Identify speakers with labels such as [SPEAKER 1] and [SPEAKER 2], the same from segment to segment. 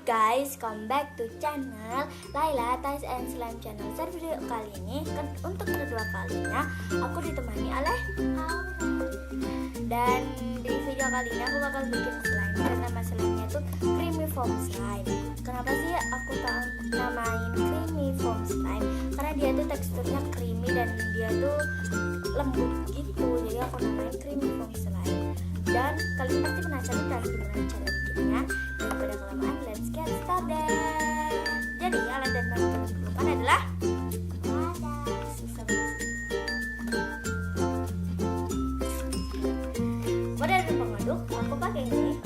[SPEAKER 1] guys, come back to channel Laila Ties and Slime channel. Video kali ini untuk kedua kalinya aku ditemani oleh Aura. Dan di video kali ini aku bakal bikin slime dan nama slime-nya itu creamy foam slime. Kenapa sih aku namain creamy foam slime? Karena dia tuh teksturnya creamy dan dia tuh lembut gitu. Jadi aku namain creamy foam slime. Dan kalian pasti penasaran kan gimana cara bikinnya. Daripada kelamaan, let's get started. Jadi alat dan bahan yang diperlukan adalah wadah dan pengaduk. Aku pakai ini.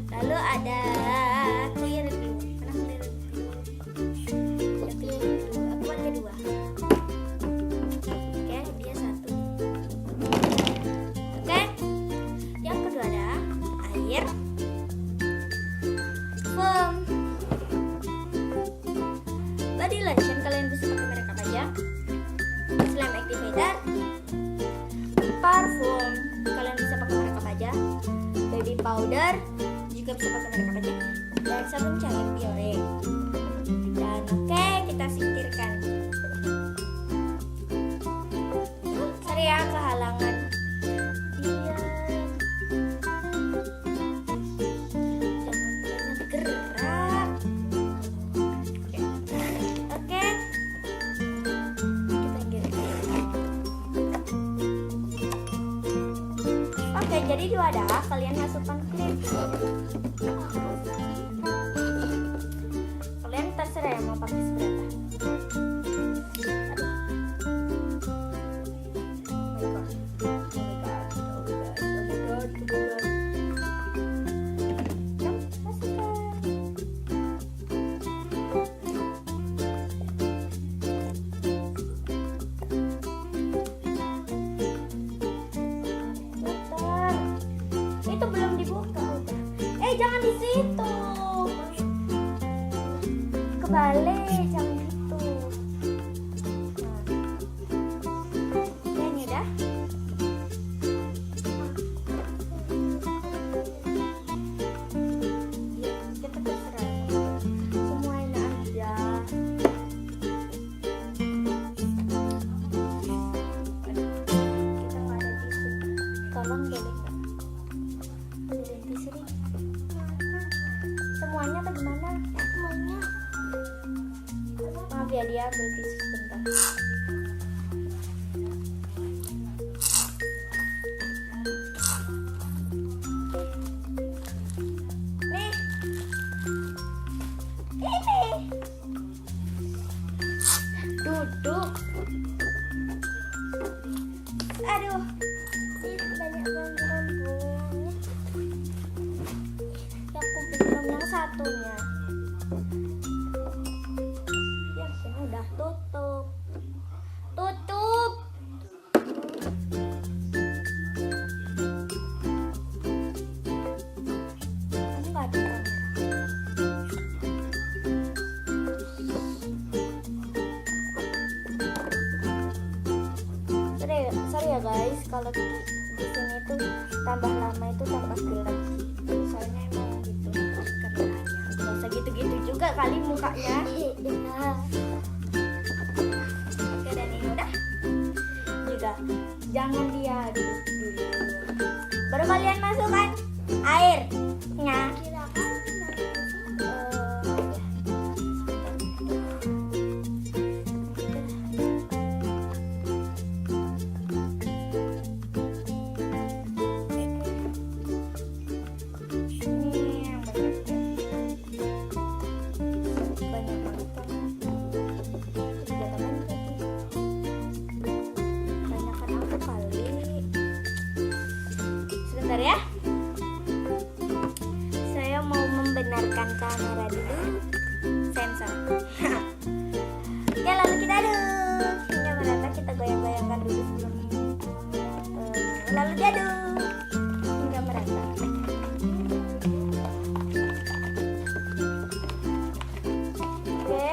[SPEAKER 1] Lalu ada clear glue. Mana clear glue? Ada clear glue. Aku pakai 2. Oke, dia 1. Oke. Yang kedua ada air, foam, body lotion, kalian bisa pakai merek apa aja, slime activator, parfum, kalian bisa pakai merek apa aja, baby powder, juga bisa pakai merek apa aja, dan sabun cair Biore. Dan oke, kita singkirkan. Sorry ya, kehalangan. Iya. Jangan banyak gerak. Oke. Kita giring. Oke, jadi di wadah kalian masukkan clear glue. Kalian terserah ya mau pakai seberapa. Itu belum dibuka udah. Jangan di situ. Kebalik, jangan gitu. Nah, ini udah. Ya, kita terserah. Semuanya aja. Kita nggak ada tisu. Tolong boleh nggak? Semuanya atau gimana? Semuanya. Maaf ya, dia ambil tisu sebentar. Nih. Ini. Duduk. Aduh. Banyak bambu-bambunya. Yang satunya ya sini udah tutup ini nggak ada kamera. Sorry ya guys, kalau di sini tuh tambah lama itu tambah gelap. Soalnya emang gitu kameranya. Gak usah gitu-gitu juga kali mukanya. Oke, dan ini udah. Juga jangan diaduk dulu. Baru kalian masukkan airnya. Sebentar ya. Saya mau membenarkan kamera dulu. Sensor. Oke, lalu kita aduk hingga merata. Kita goyang-goyangkan dulu sebelum lalu diaduk hingga merata. Oke.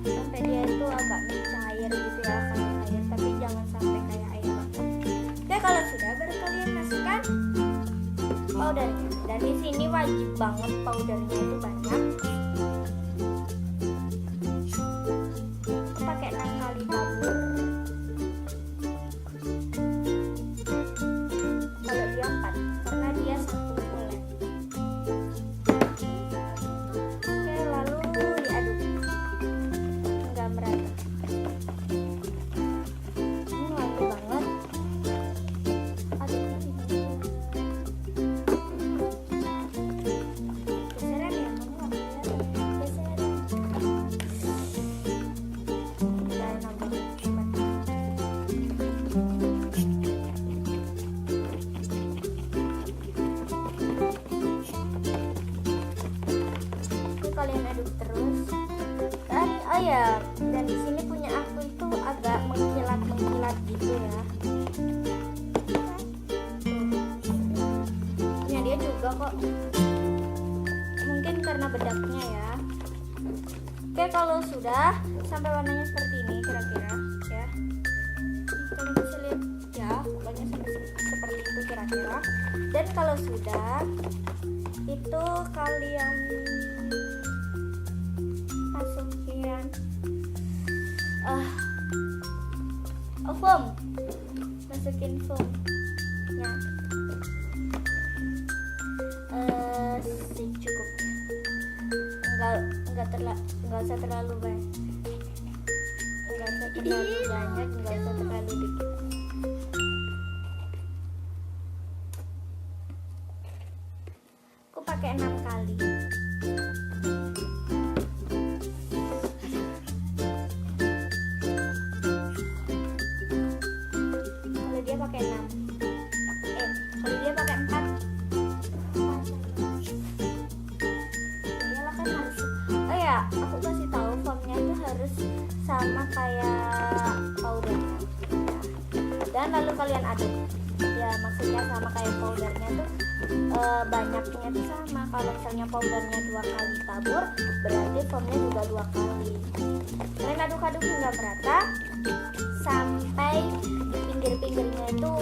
[SPEAKER 1] Sampai dia itu agak mencair gitu ya, kayak air, tapi jangan sampai kayak air banget. kalau sudah baru kalian masukkan powdernya. Dan di sini wajib banget powdernya itu banyak. Aku pakai 6 kali tabur. Kalau dia 4 karena dia satu bulat. Oke, lalu diaduk hingga merata. Ini wangi banget. Aduknya di geseran ya, kamu nggak kelihatan. Geseran. Udah nambah cepat. Ini kalian aduk terus. Dan oh ya, dan di sini punya aku itu agak mengkilat gitu ya. Punya dia juga kok. Mungkin karena bedaknya ya. Oke, kalau sudah sampai warnanya seperti ini kira-kira ya. Kalian bisa lihat ya, pokoknya sampai seperti itu kira-kira. Dan kalau sudah itu kalian masukin foam, masukin foam ya, secukupnya, nggak usah terlalu banyak, nggak usah terlalu banyak, nggak usah terlalu dikit. Aku pakai 6 kali. Kalau dia pakai 6, kalau dia pakai 4, iyalah kan harus. Oh ya, aku kasih tahu foamnya itu harus sama kayak powdernya. Dan lalu kalian aduk. Ya maksudnya sama kayak powdernya tuh banyaknya tuh sama. Kalau misalnya powdernya 2 kali tabur, berarti foamnya juga 2 kali. Kalian aduk-aduk hingga merata sampai di pinggir-pinggirnya itu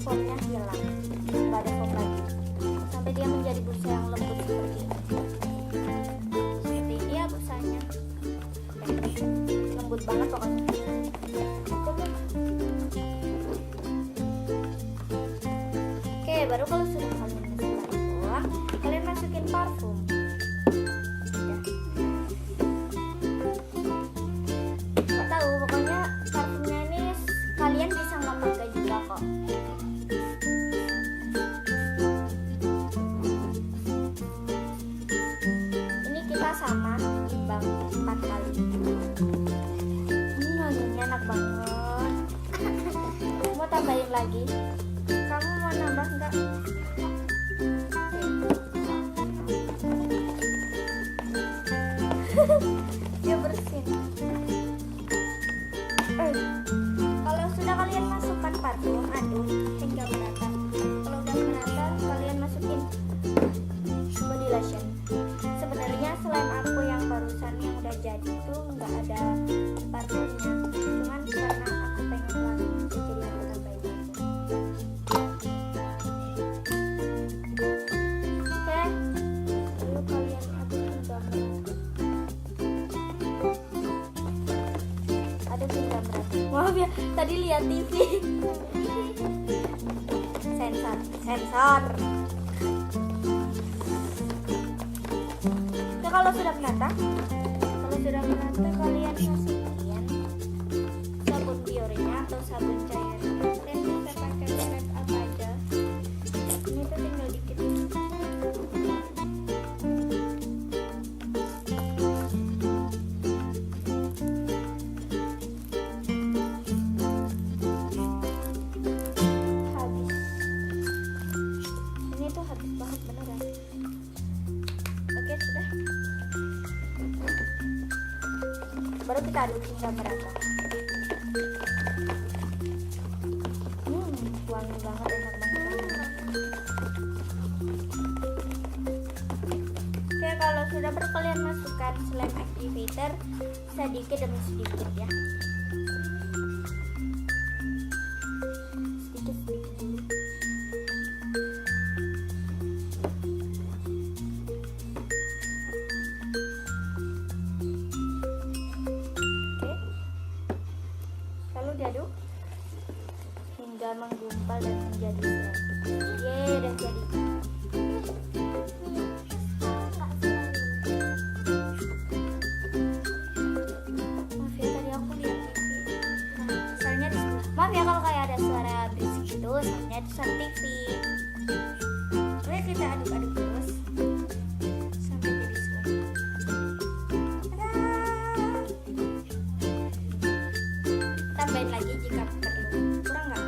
[SPEAKER 1] foamnya hilang, nggak ada foam lagi, sampai dia menjadi busa yang lembut seperti ini. Seperti ini ya busanya, lembut banget pokoknya. Oke, baru kalau sudah kalian masukkan, kalian masukin parfum. Nggak tahu, pokoknya parfumnya ini kalian bisa nggak pakai juga kok. Ini kita sama timbang 4 kali. Wanginya enak banget. Mau tambahin lagi? Kamu mau nambah enggak? Dia bersin. Kalau sudah kalian masukkan parfum, aduk hingga merata. Kalau udah merata, kalian masukin body lotion. Sebenarnya selain aku yang barusan yang udah jadi tuh nggak ada parfumnya, cuman karena aku pengen wangi, jadi aku tambahin aja. Oke, lalu kalian aduk hingga merata. Aduk hingga merata. Maaf ya, tadi lihat TV. Sensor. Oke, kalau sudah merata, kalian masukin sabun biornya atau sabun cairnya. Kalian bisa pakai merek apa aja. Ini tuh tinggal dikit. Ini tuh habis banget beneran. Oke, sudah. Baru kita aduk hingga merata. Wangi banget, enak banget. Oke, kalau sudah baru kalian masukkan slime activator sedikit demi sedikit ya. Sedikit dulu. hingga menggumpal dan menjadi slime. Yeay, udah jadi. Maaf ya, tadi aku lihat TV. Soalnya di sebelah. Maaf ya kalau kayak ada suara berisik itu, soalnya itu suara TV. Oke, kita aduk-aduk terus sampai jadi slime. Tambahin lagi jika perlu. Kurang nggak?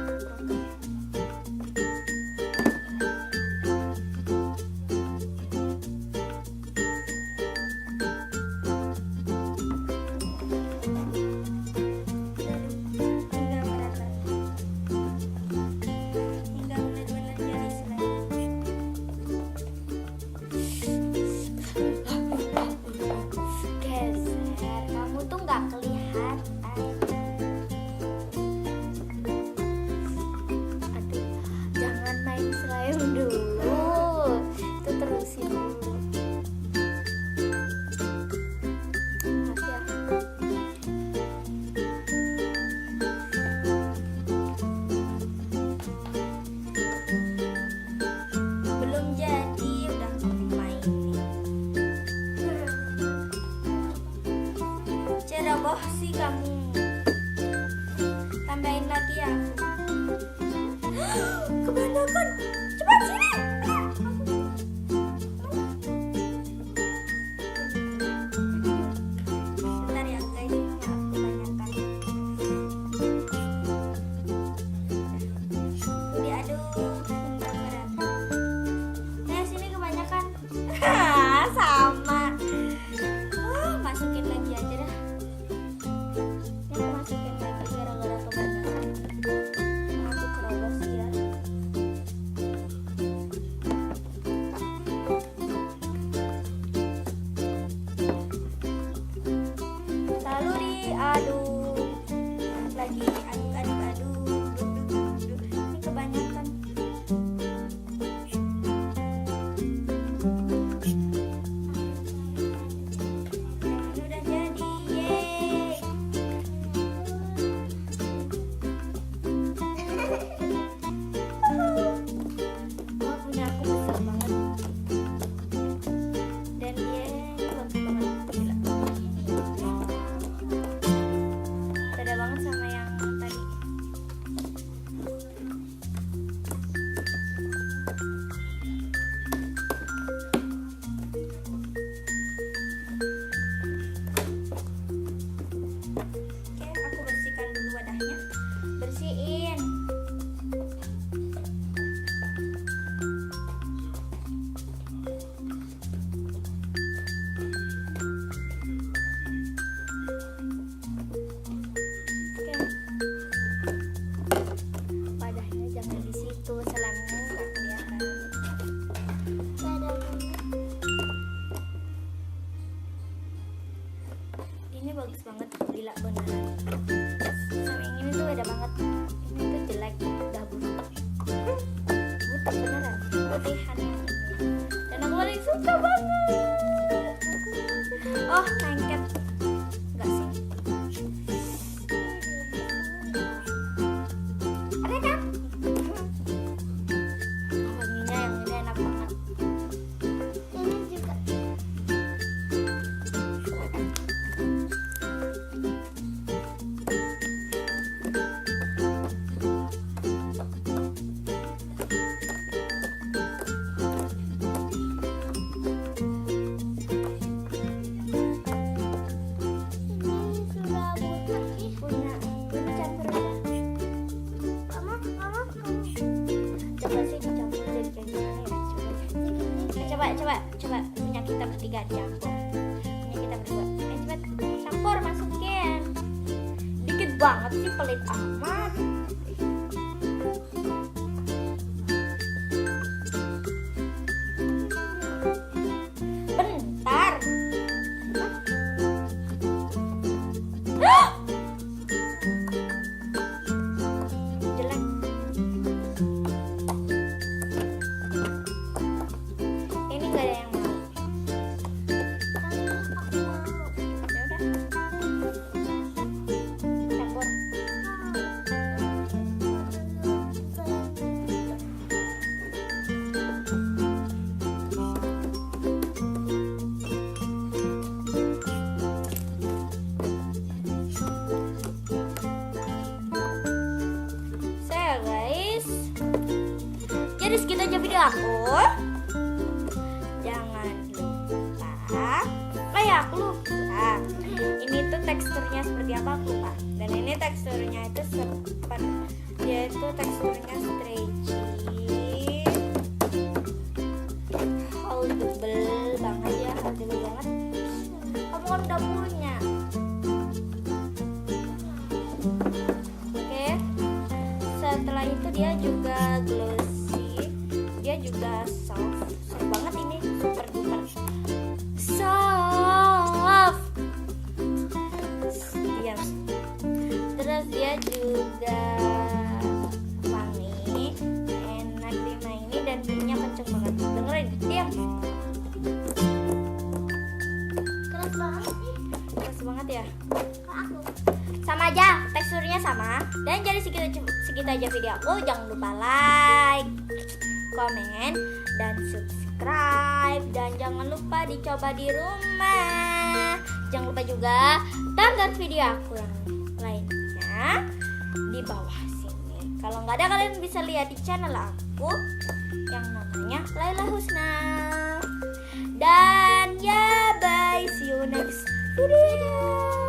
[SPEAKER 1] Hingga merata. Hingga benar-benar jadi slime. Geser. Kamu tuh nggak kelihatan. Jangan main slime dulu, itu terusin dulu. Maaf ya. Belum jadi udah main. Ceroboh sih kamu. Tambahin lagi ya. Kebanyakan. Cepat sini. Bentar ya guys, maaf kebanyakan. Diaduk hingga merata. Nah, sini kebanyakan. Sama. Masukin lagi aja dah. Ini aku masukin lagi gara-gara kebanyakan. Aku keroboh sih ya. Lalu diaduk lagi, aduk. Ini kebanyakan. Ini udah jadi, yeay. Wah, punya aku besar banget. Dan dia bagus banget, gila. Beda banget sama yang tadi. Oke, aku bersihkan dulu wadahnya. Bersihin. Oke. Wadahnya jangan di situ, selamnya nggak kelihatan. Ini bagus banget, gila beneran. Sama yang ini tuh beda banget. Ini tuh jelek, udah butek. Butek beneran. Putihan yang ini. Dan aku paling suka banget. Oh, lengket. Enggak sih. Ada kan? Wanginya yang ini enak banget. Ini juga. Punya campur aja. Coba sih dicampur jadi kayak gimana ya? Coba punya kita bertiga campur. Punya kita berdua. Cepet campur, masukin. Dikit banget sih, pelit amat. Bentar. Jelek. Ini gak ada yang mau. Ya udah. Campur. Jadi segitu aja video aku. Jangan lupa. Oh ya, aku lupa. Ini tuh teksturnya seperti apa aku lupa. Dan ini teksturnya itu seperti, dia itu teksturnya stretchy, holdable banget ya, holdable banget. Kamu kan udah punya. Oke. Setelah itu dia juga glossy, dia juga soft banget, ini super duper soft. Terus dia juga wangi, enak dimainin dan bunyinya kenceng banget. Dengerin, diam. Keras banget sih. Keras banget ya. Ke aku. Sama aja, teksturnya sama. Dan jadi segitu aja video aku. Jangan lupa like, komen, dan subscribe. Dan jangan lupa dicoba di rumah. Jangan lupa juga tonton video aku yang lainnya di bawah sini. Kalau nggak ada, kalian bisa lihat di channel aku yang namanya Laila Husna. Dan ya, bye, see you next video.